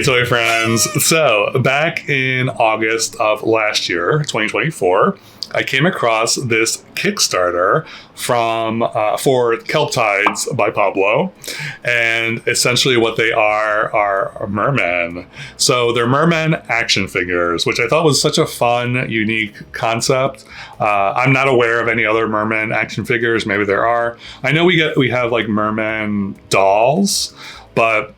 toy friends. So back in August of last year, 2024, I came across this Kickstarter for Kelptides by Pablo, and essentially what they are mermen. So they're mermen action figures, which I thought was such a fun, unique concept. I'm not aware of any other mermen action figures. Maybe there are. I know we have like mermen dolls, but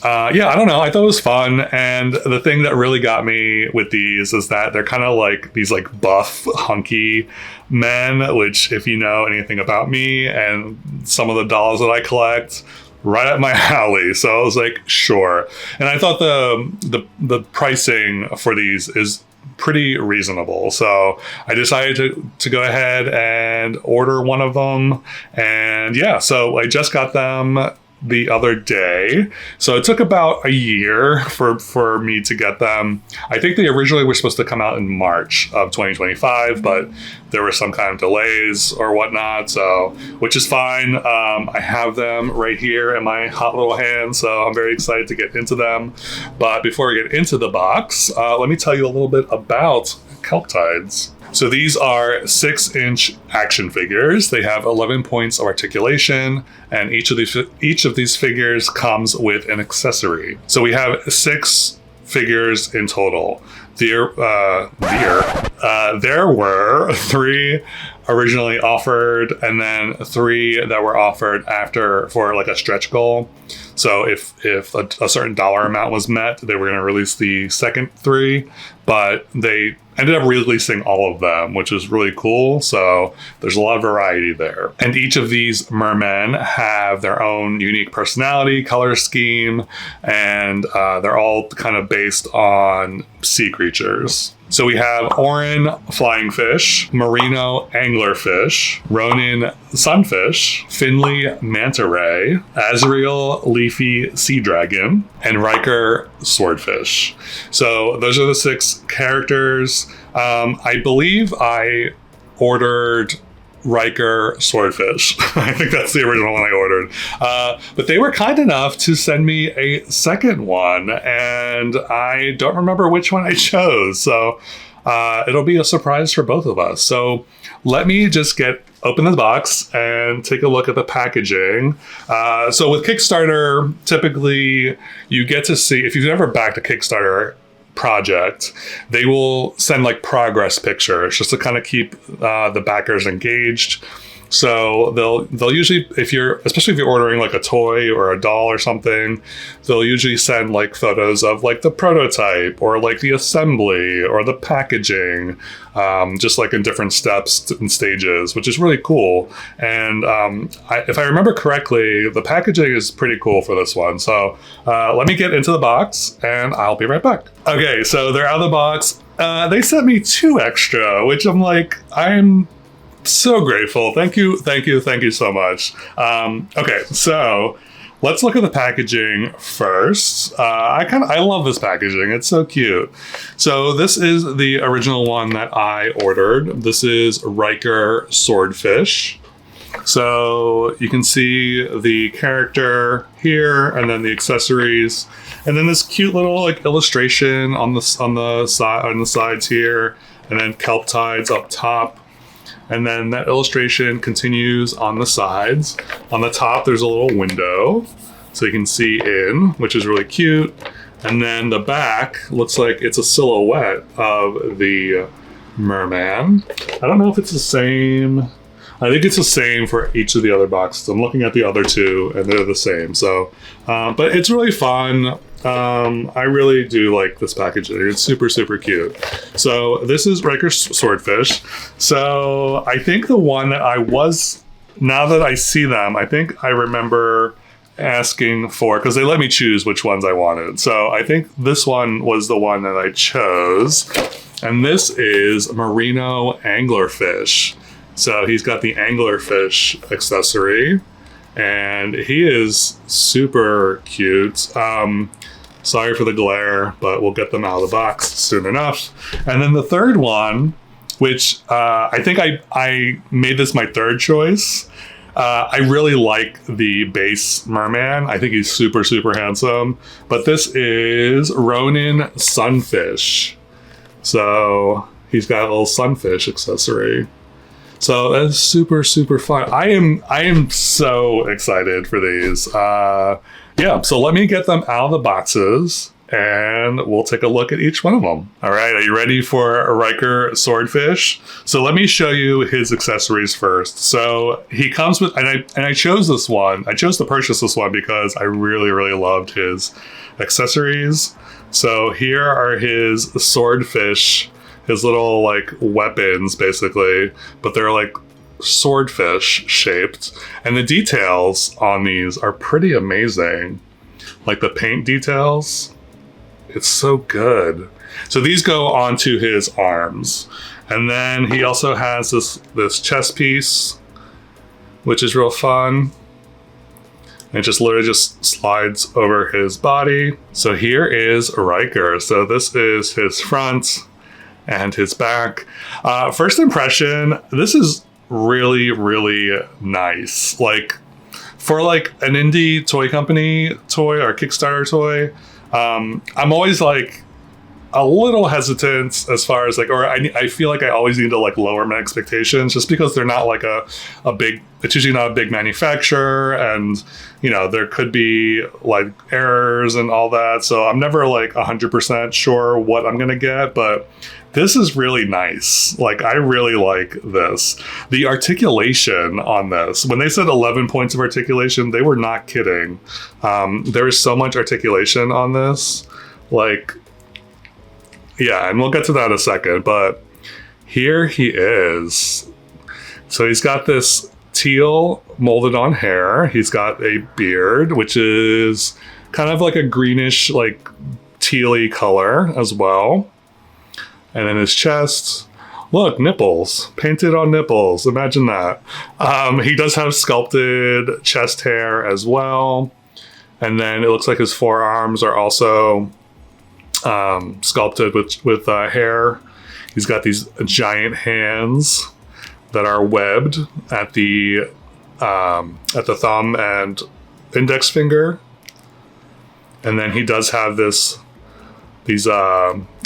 yeah, I don't know. I thought it was fun. And the thing that really got me with these is that they're kind of like these like buff, hunky men, which if you know anything about me and some of the dolls that I collect, right up my alley. So I was like, sure. And I thought the pricing for these is pretty reasonable. So I decided to go ahead and order one of them. And yeah, so I just got them the other day. So it took about a year for me to get them. I think they originally were supposed to come out in March of 2025, but there were some kind of delays or whatnot, so which is fine. I have them right here in my hot little hand, so I'm very excited to get into them. But before we get into the box, let me tell you a little bit about Kelptides. So these are 6-inch action figures. They have 11 points of articulation, and each of these figures comes with an accessory. So we have 6 figures in total. There were 3 originally offered, and then 3 that were offered after for like a stretch goal. So if a certain dollar amount was met, they were going to release the second 3, but they ended up releasing all of them, which is really cool. So there's a lot of variety there. And each of these mermen have their own unique personality, color scheme, and they're all kind of based on sea creatures. So we have Orin, flying fish, Moreno, anglerfish, Ronin, sunfish, Finley, manta ray, Azrael, leafy sea dragon, and Riker, swordfish. So those are the 6 characters. I believe I ordered Riker swordfish. I think that's the original one I ordered. But they were kind enough to send me a second one, and I don't remember which one I chose. So it'll be a surprise for both of us. So let me just open the box and take a look at the packaging. So with Kickstarter, typically you get to see, if you've never backed a Kickstarter project, they will send like progress pictures just to kind of keep the backers engaged. So they'll usually, especially if you're ordering like a toy or a doll or something, they'll usually send like photos of like the prototype or like the assembly or the packaging, just like in different steps and stages, which is really cool. And if I remember correctly, the packaging is pretty cool for this one. So let me get into the box and I'll be right back. Okay, so they're out of the box. They sent me 2 extra, which I'm so grateful. Thank you so much. Okay, so let's look at the packaging first. I love this packaging. It's so cute. So this is the original one that I ordered. This is Riker swordfish. So you can see the character here, and then the accessories, and then this cute little like illustration on the sides here, and then Kelptides up top. And then that illustration continues on the sides. On the top, there's a little window, so you can see in, which is really cute. And then the back looks like it's a silhouette of the merman. I don't know if it's the same. I think it's the same for each of the other boxes. I'm looking at the other 2, and they're the same. So, but it's really fun. I really do like this packaging. It's super, super cute. So this is Riker's swordfish. So I think the one that now that I see them, I think I remember asking for, because they let me choose which ones I wanted. So I think this one was the one that I chose. And this is Mereno anglerfish. So he's got the anglerfish accessory, and he is super cute. Sorry for the glare, but we'll get them out of the box soon enough. And then the third one, which I think I made this my third choice. I really like the base Merman. I think he's super, super handsome. But this is Ronin Sunfish. So he's got a little sunfish accessory. So that's super, super fun. I am so excited for these. Yeah, so let me get them out of the boxes and we'll take a look at each one of them. All right, are you ready for a Riker swordfish? So let me show you his accessories first. So he comes with, and I chose this one. I chose to purchase this one because I really, really loved his accessories. So here are his swordfish, his little like weapons basically, but they're like swordfish shaped. And the details on these are pretty amazing. Like the paint details, it's so good. So these go onto his arms. And then he also has this chest piece, which is real fun. It just literally just slides over his body. So here is Riker. So this is his front and his back. First impression, this is really, really nice. Like for like an indie toy company toy or Kickstarter toy, I'm always like a little hesitant as far as like, or I feel like I always need to like lower my expectations just because they're not like a big, it's usually not a big manufacturer, and you know, there could be like errors and all that. So I'm never like 100% sure what I'm going to get, but this is really nice. Like, I really like this. The articulation on this, when they said 11 points of articulation, they were not kidding. There is so much articulation on this. Like, yeah, and we'll get to that in a second, but here he is. So he's got this teal molded on hair. He's got a beard, which is kind of like a greenish, like tealy color as well. And then his chest, look, nipples, painted on nipples. Imagine that. He does have sculpted chest hair as well. And then it looks like his forearms are also sculpted with hair. He's got these giant hands that are webbed at the thumb and index finger. And then he does have these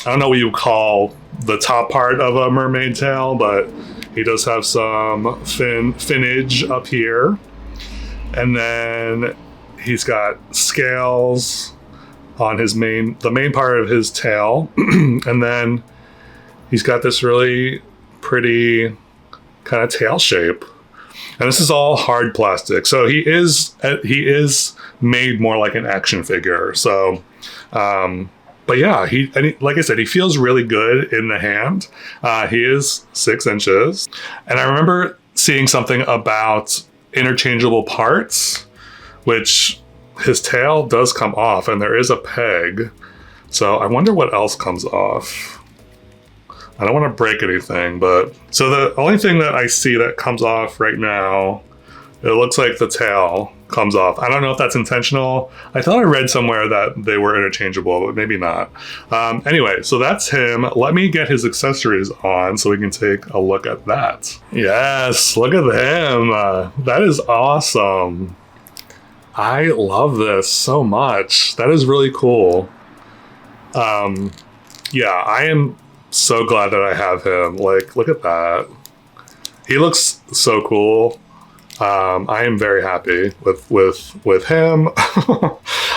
I don't know what you call the top part of a mermaid tail, but he does have some finnage up here. And then he's got scales on the main part of his tail. And then he's got this really pretty kind of tail shape. And this is all hard plastic. So he is made more like an action figure. So, but yeah, like I said, he feels really good in the hand. He is 6 inches. And I remember seeing something about interchangeable parts, which his tail does come off and there is a peg. So I wonder what else comes off. I don't want to break anything, but so the only thing that I see that comes off right now, it looks like the tail comes off. I don't know if that's intentional. I thought I read somewhere that they were interchangeable, but maybe not. Anyway, so that's him. Let me get his accessories on so we can take a look at that. Yes, look at him. That is awesome. I love this so much. That is really cool. Yeah, I am so glad that I have him. Like, look at that. He looks so cool. I am very happy with him.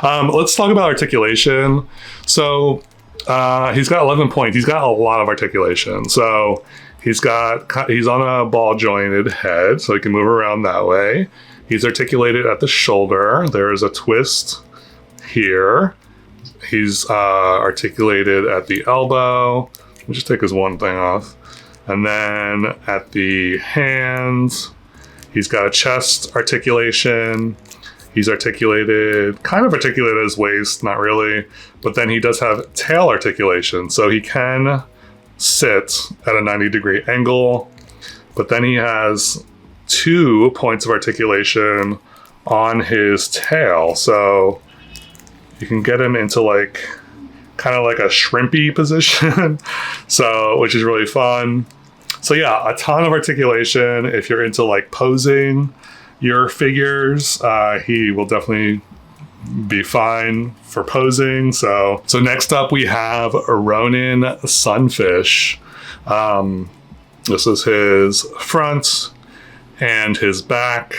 Let's talk about articulation. So he's got 11 points. He's got a lot of articulation. So he's on a ball jointed head, so he can move around that way. He's articulated at the shoulder. There is a twist here. He's articulated at the elbow. I'll just take his one thing off. And then at the hands, he's got a chest articulation. He's kind of articulated at his waist, not really. But then he does have tail articulation. So he can sit at a 90-degree angle. But then he has 2 points of articulation on his tail. So you can get him into like kind of like a shrimpy position. So, which is really fun. So yeah, a ton of articulation. If you're into like posing, your figures, he will definitely be fine for posing. So next up we have a Ronin sunfish. This is his front and his back.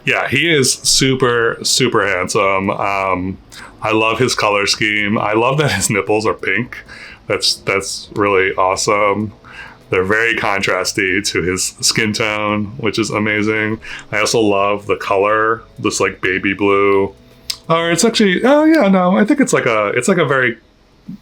Yeah, he is super, super handsome. I love his color scheme. I love that his nipples are pink. That's really awesome. They're very contrasty to his skin tone, which is amazing. I also love the color, this like baby blue. Or it's actually, oh yeah, no, I think it's like a very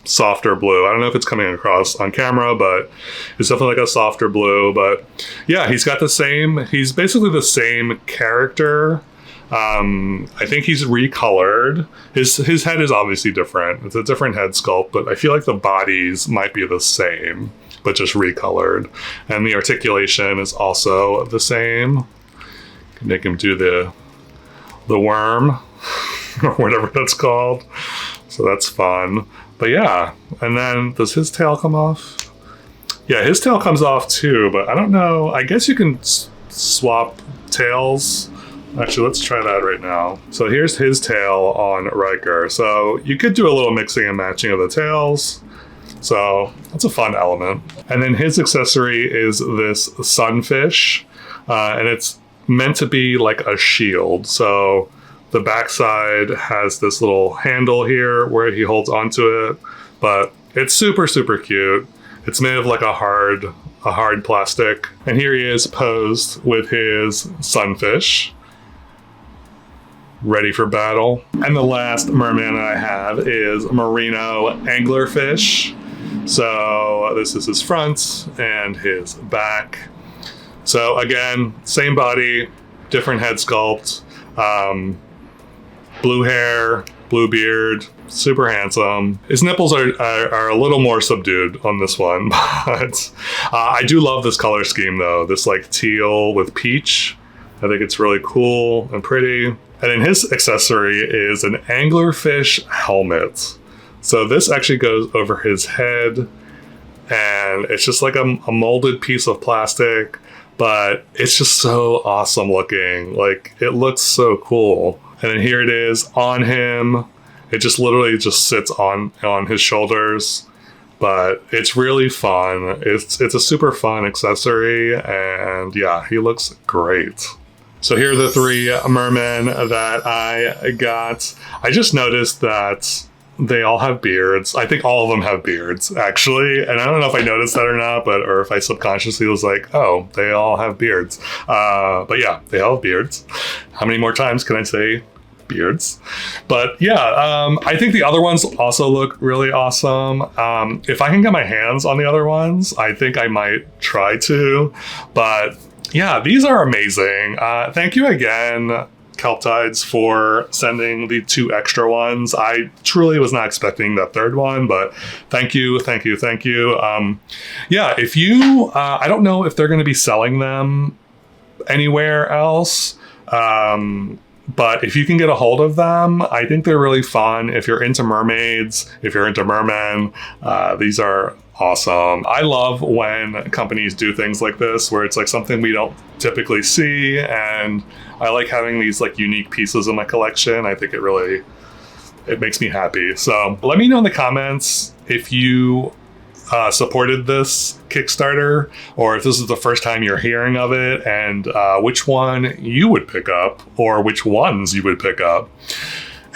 softer blue. I don't know if it's coming across on camera, but it's definitely like a softer blue. But yeah, he's basically the same character. I think he's recolored. His head is obviously different. It's a different head sculpt, but I feel like the bodies might be the same, but just recolored. And the articulation is also the same. Can make him do the worm or whatever that's called. So that's fun. But yeah, and then does his tail come off? Yeah, his tail comes off too, but I don't know. I guess you can swap tails. Actually, let's try that right now. So here's his tail on Riker. So you could do a little mixing and matching of the tails. So that's a fun element. And then his accessory is this sunfish, and it's meant to be like a shield. So the backside has this little handle here where he holds onto it, but it's super, super cute. It's made of like a hard plastic. And here he is posed with his sunfish, ready for battle. And the last merman I have is Moreno anglerfish. So this is his front and his back. So again, same body, different head sculpt, blue hair, blue beard, super handsome. His nipples are a little more subdued on this one, but I do love this color scheme though. This like teal with peach. I think it's really cool and pretty. And then his accessory is an anglerfish helmet. So this actually goes over his head, and it's just like a molded piece of plastic, but it's just so awesome looking. Like, it looks so cool. And then here it is on him. It just literally just sits on his shoulders, but it's really fun. It's a super fun accessory, and yeah, he looks great. So here are the three mermen that I got. I just noticed that they all have beards. I think all of them have beards, actually. And I don't know if I noticed that or not, or if I subconsciously was like, oh, they all have beards. But yeah, they all have beards. How many more times can I say beards? But yeah, I think the other ones also look really awesome. If I can get my hands on the other ones, I think I might try to. But yeah, these are amazing. Thank you again, Kelptides, for sending the 2 extra ones. I truly was not expecting that third one, but thank you. Yeah, if you, I don't know if they're going to be selling them anywhere else, but if you can get a hold of them, I think they're really fun. If you're into mermaids, if you're into mermen, these are awesome. I love when companies do things like this where it's like something we don't typically see, and I like having these like unique pieces in my collection. I think it makes me happy. So let me know in the comments if you supported this Kickstarter, or if this is the first time you're hearing of it, and which one you would pick up, or which ones you would pick up.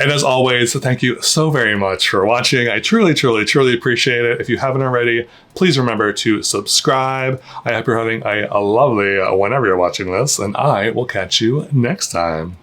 And as always, thank you so very much for watching. I truly, truly, truly appreciate it. If you haven't already, please remember to subscribe. I hope you're having a lovely whenever you're watching this, and I will catch you next time.